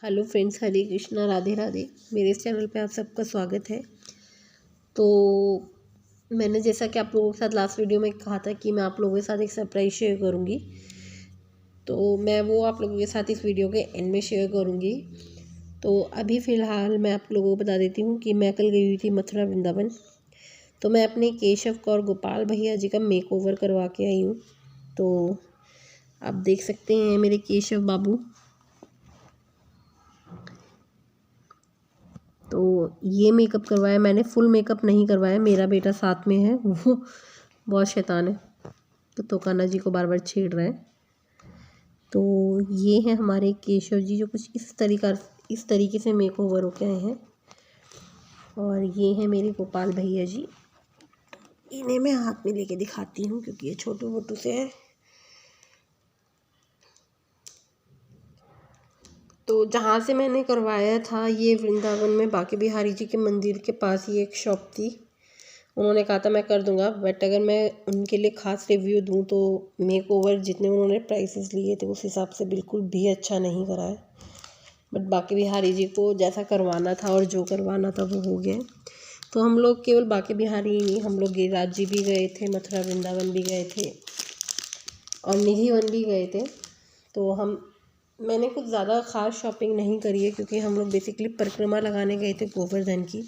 Hello friends, हरे कृष्णा, राधे राधे। मेरे इस channel पे आप सबका स्वागत है। तो मैंने जैसा कि आप लोगों के साथ लास्ट वीडियो में कहा था कि मैं आप लोगों के साथ एक सरप्राइज़ शेयर करूंगी, तो मैं वो आप लोगों के साथ इस वीडियो के एंड में शेयर करूंगी। तो अभी फ़िलहाल मैं आप लोगों को बता देती हूँ कि मैं कल गई हुई थी मथुरा वृंदावन। तो मैं अपने केशव और गोपाल भैया जी का मेक ओवर करवा के आई हूँ। तो आप देख सकते हैं मेरे केशव बाबू। तो ये मेकअप करवाया मैंने, फुल मेकअप नहीं करवाया। मेरा बेटा साथ में है, वो बहुत शैतान है, तो कान्हा जी को बार बार छेड़ रहा है। तो ये है हमारे केशव जी जो कुछ इस तरीके से मेक ओवर होके आए हैं। और ये है मेरे गोपाल भैया जी। इन्हें मैं हाथ में लेके दिखाती हूँ क्योंकि ये छोटू मोटू से है। तो जहाँ से मैंने करवाया था ये वृंदावन में बांके बिहारी जी के मंदिर के पास ही एक शॉप थी। उन्होंने कहा था मैं कर दूंगा, बट अगर मैं उनके लिए ख़ास रिव्यू दूं तो मेक ओवर जितने उन्होंने प्राइसेस लिए थे उस हिसाब से बिल्कुल भी अच्छा नहीं करा है। बट बांके बिहारी जी को जैसा करवाना था और जो करवाना था वो हो गया। तो हम लोग केवल बांके बिहारी ही नहीं, हम लोग गिरिराज जी भी गए थे, मथुरा वृंदावन भी गए थे और निधि वन भी गए थे। तो मैंने कुछ ज़्यादा ख़ास शॉपिंग नहीं करी है क्योंकि हम लोग बेसिकली परिक्रमा लगाने गए थे गोवर्धन की।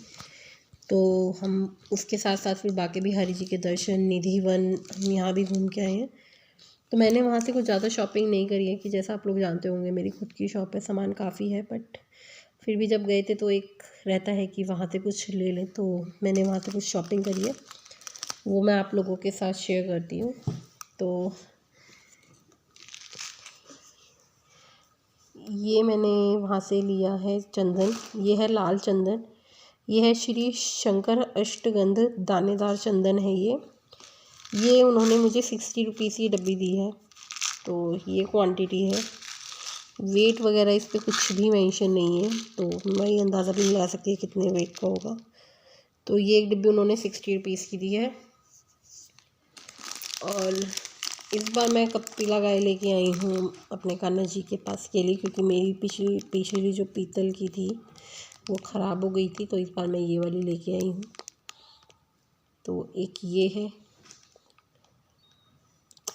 तो हम उसके साथ साथ फिर बांके बिहारी जी के दर्शन, निधि वन हम यहाँ भी घूम के आए हैं। तो मैंने वहाँ से कुछ ज़्यादा शॉपिंग नहीं करी है कि जैसा आप लोग जानते होंगे मेरी खुद की शॉप है, सामान काफ़ी है। बट फिर भी जब गए थे तो एक रहता है कि वहाँ से कुछ ले लें, तो मैंने वहाँ से कुछ शॉपिंग करी है, वो मैं आप लोगों के साथ शेयर करती हूँ। तो ये मैंने वहाँ से लिया है चंदन, ये है लाल चंदन, ये है श्री शंकर अष्टगंध दानेदार चंदन है ये उन्होंने मुझे 60 रुपीज़ की डब्बी दी है। तो ये क्वांटिटी है, वेट वगैरह इस पर कुछ भी मेंशन नहीं है, तो मैं ये अंदाज़ा भी लगा सकती है कितने वेट का होगा। तो ये एक डिब्बी उन्होंने 60 रुपीज़ की दी है। और इस बार मैं कपिला गाय लेके आई हूँ अपने कान्हा जी के पास के लिए, क्योंकि मेरी पिछली जो पीतल की थी वो ख़राब हो गई थी, तो इस बार मैं ये वाली लेके आई हूँ। तो एक ये है।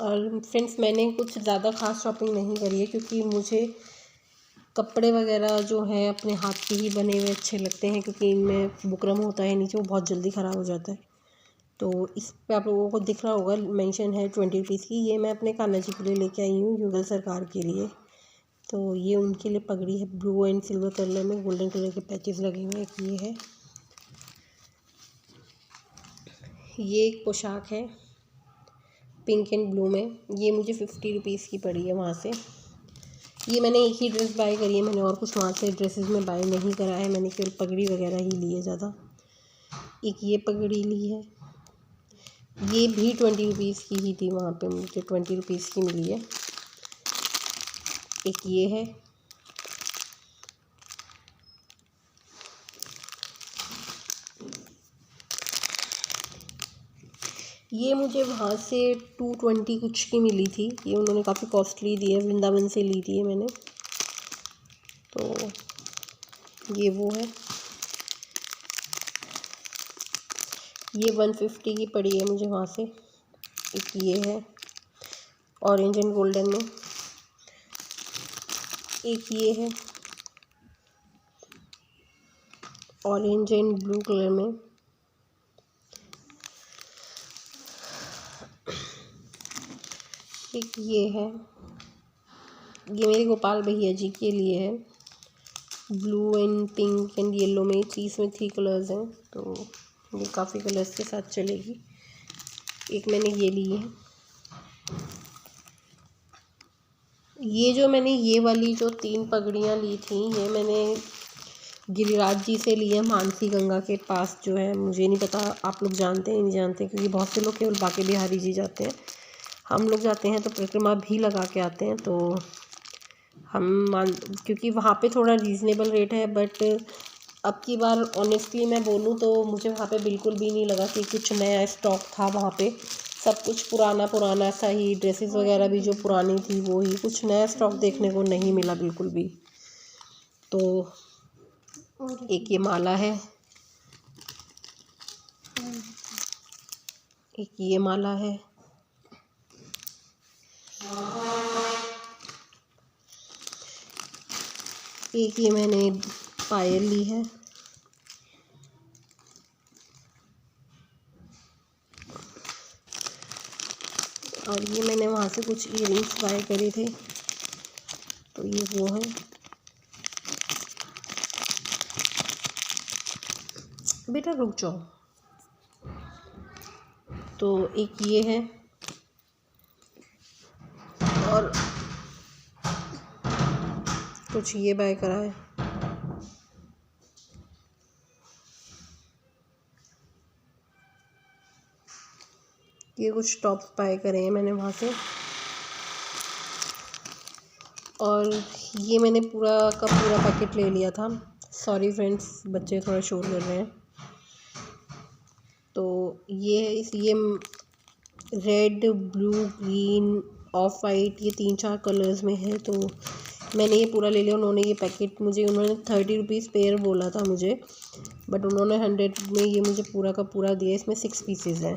और फ्रेंड्स, मैंने कुछ ज़्यादा ख़ास शॉपिंग नहीं करी है क्योंकि मुझे कपड़े वगैरह जो हैं अपने हाथ के ही बने हुए अच्छे लगते हैं, क्योंकि इनमें बुकरम होता है नीचे, वो बहुत जल्दी ख़राब हो जाता है। तो इस पे आप लोगों को दिख रहा होगा मेंशन है 20 रुपीज़ की। ये मैं अपने कान्हा जी के लिए लेके आई हूँ, युगल सरकार के लिए। तो ये उनके लिए पगड़ी है, ब्लू एंड सिल्वर कलर में गोल्डन कलर के पैचेस लगे हुए हैं। एक ये है, ये एक पोशाक है पिंक एंड ब्लू में, ये मुझे 50 रुपीज़ की पड़ी है वहाँ से। ये मैंने एक ही ड्रेस बाय करी है, मैंने और कुछ वहाँ से ड्रेसेस में बाय नहीं करा है, मैंने केवल पगड़ी वगैरह ही ली है ज़्यादा। एक ये पगड़ी ली है, ये भी 20 रुपीज़ की ही थी, वहाँ पे मुझे 20 रुपीज़ की मिली है। एक ये है, ये मुझे वहाँ से 220 कुछ की मिली थी। ये उन्होंने काफ़ी कॉस्टली दी है, वृंदावन से ली थी है मैंने। तो ये वो है, ये 150 की पड़ी है मुझे वहाँ से। एक ये है ऑरेंज एंड गोल्डन में, एक ये है ऑरेंज एंड ब्लू कलर में, एक ये है, ये मेरे गोपाल भैया जी के लिए है, blue and pink and yellow में, इसमें 3 कलर्स हैं, तो ये काफ़ी कलर्स के साथ चलेगी। एक मैंने ये ली है, ये जो मैंने ये वाली जो 3 पगड़ियाँ ली थी ये मैंने गिरिराज जी से ली है, मानसी गंगा के पास जो है। मुझे नहीं पता आप लोग जानते हैं नहीं जानते, क्योंकि बहुत से लोग केवल बांके बिहारी जी जाते हैं, हम लोग जाते हैं तो परिक्रमा भी लगा के आते हैं। तो क्योंकि वहाँ पे थोड़ा रीज़नेबल रेट है, बट अब की बार ऑनेस्टली मैं बोलूँ तो मुझे वहाँ पे बिल्कुल भी नहीं लगा कि कुछ नया स्टॉक था। वहाँ पे सब कुछ पुराना सा ही, ड्रेसेस वगैरह भी जो पुरानी थी वो ही, कुछ नया स्टॉक देखने को नहीं मिला बिल्कुल भी। तो एक ये माला है, एक ये माला है, एक ये मैंने पायल ली है, और ये मैंने वहाँ से कुछ इयररिंग्स बाय करे थे, तो ये वो है। बेटा रुक जाओ। तो एक ये है, और कुछ ये बाय करा है। ये कुछ टॉप्स बाय करे हैं मैंने वहाँ से, और ये मैंने पूरा का पूरा पैकेट ले लिया था। सॉरी फ्रेंड्स, बच्चे थोड़ा शोर कर रहे हैं। तो ये red, blue, green, of white, ये 3-4 कलर्स में है। तो मैंने ये पूरा ले लिया। उन्होंने ये पैकेट मुझे, उन्होंने 30 रुपीज़ पेयर बोला था मुझे, बट उन्होंने 100 में ये मुझे पूरा का पूरा दिया। इसमें 6 पीसेस हैं।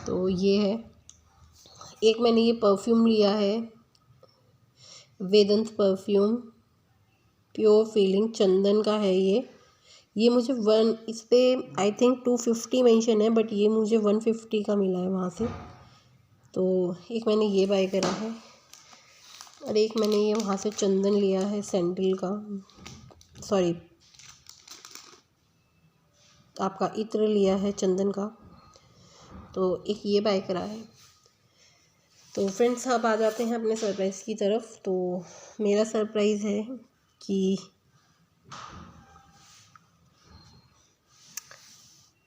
तो ये है। एक मैंने ये परफ्यूम लिया है, वेदांत परफ्यूम, प्योर फीलिंग, चंदन का है ये मुझे इस पे आई थिंक 250 मेंशन है, बट ये मुझे 150 का मिला है वहाँ से। तो एक मैंने ये बाय करा है, और एक मैंने ये वहाँ से चंदन लिया है, सैंडल का, सॉरी आपका इत्र लिया है चंदन का। तो एक ये बाय करा है। तो फ्रेंड्स, अब आ जाते हैं अपने सरप्राइज़ की तरफ। तो मेरा सरप्राइज़ है कि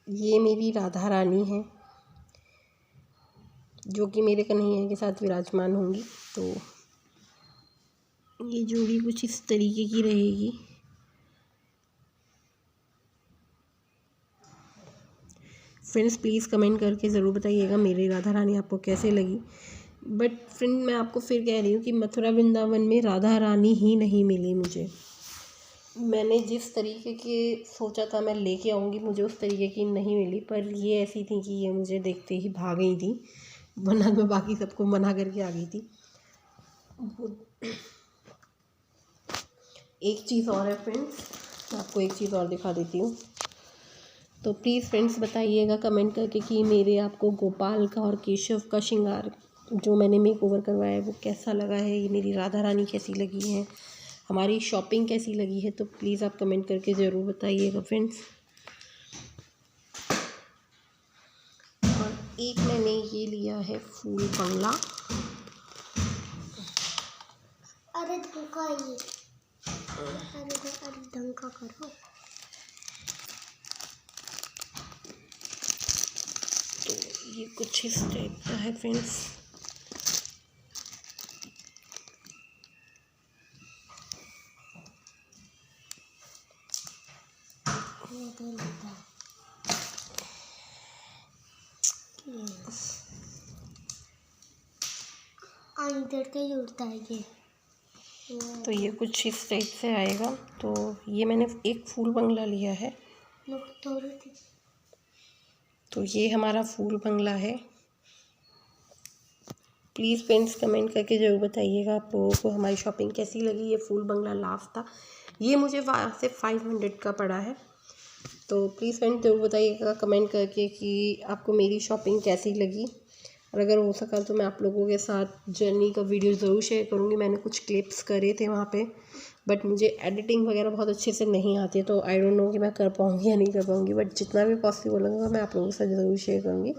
ये मेरी राधा रानी है, जो कि मेरे कन्हैया के साथ विराजमान होंगी। तो ये जोड़ी कुछ इस तरीके की रहेगी। फ्रेंड्स, प्लीज़ कमेंट करके ज़रूर बताइएगा मेरी राधा रानी आपको कैसे लगी। बट फ्रेंड, मैं आपको फिर कह रही हूँ कि मथुरा वृंदावन में राधा रानी ही नहीं मिली मुझे। मैंने जिस तरीके के सोचा था मैं लेके आऊँगी, मुझे उस तरीके की नहीं मिली। पर ये ऐसी थी कि ये मुझे देखते ही भाग गई थी, वरना मैं बाकी सबको मना करके आ गई थी। एक चीज़ और है फ्रेंड्स, आपको एक चीज़ और दिखा देती हूँ। तो प्लीज़ फ्रेंड्स बताइएगा कमेंट करके कि मेरे आपको गोपाल का और केशव का श्रृंगार जो मैंने मेक ओवर करवाया है वो कैसा लगा है, ये मेरी राधा रानी कैसी लगी है, हमारी शॉपिंग कैसी लगी है। तो प्लीज़ आप कमेंट करके ज़रूर बताइएगा फ्रेंड्स। और एक मैंने ये लिया है फूल बंगला। अरे धोखा, ये अरे धंका करो। तो ये कुछ इस टाइप का है फ्रेंड्स। इधर के जुड़ता है ये। तो ये कुछ इस टाइप से आएगा। तो ये मैंने एक फूल बंगला लिया है। तो ये हमारा फूल बंगला है। प्लीज़ फ्रेंड्स कमेंट करके ज़रूर बताइएगा आप लोगों को हमारी शॉपिंग कैसी लगी। ये फूल बंगला लास्ट था, ये मुझे वहाँ से 500 का पड़ा है। तो प्लीज़ फ्रेंड्स ज़रूर बताइएगा कमेंट करके कि आपको मेरी शॉपिंग कैसी लगी। और अगर हो सका तो मैं आप लोगों के साथ जर्नी का वीडियो ज़रूर शेयर करूँगी। मैंने कुछ क्लिप्स करे थे वहाँ पे, बट मुझे एडिटिंग वगैरह बहुत अच्छे से नहीं आती है, तो आई डोंट नो कि मैं कर पाऊँगी या नहीं कर पाऊँगी। बट जितना भी पॉसिबल होगा मैं आप लोगों के साथ ज़रूर शेयर करूँगी।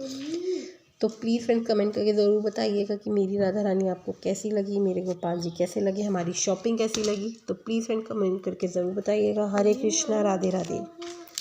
तो प्लीज़ फ्रेंड कमेंट करके ज़रूर बताइएगा कि मेरी राधा रानी आपको कैसी लगी, मेरे गोपाल जी कैसे लगे, हमारी शॉपिंग कैसी लगी। तो प्लीज़ फ्रेंड कमेंट करके ज़रूर बताइएगा। हरे कृष्णा, राधे राधे।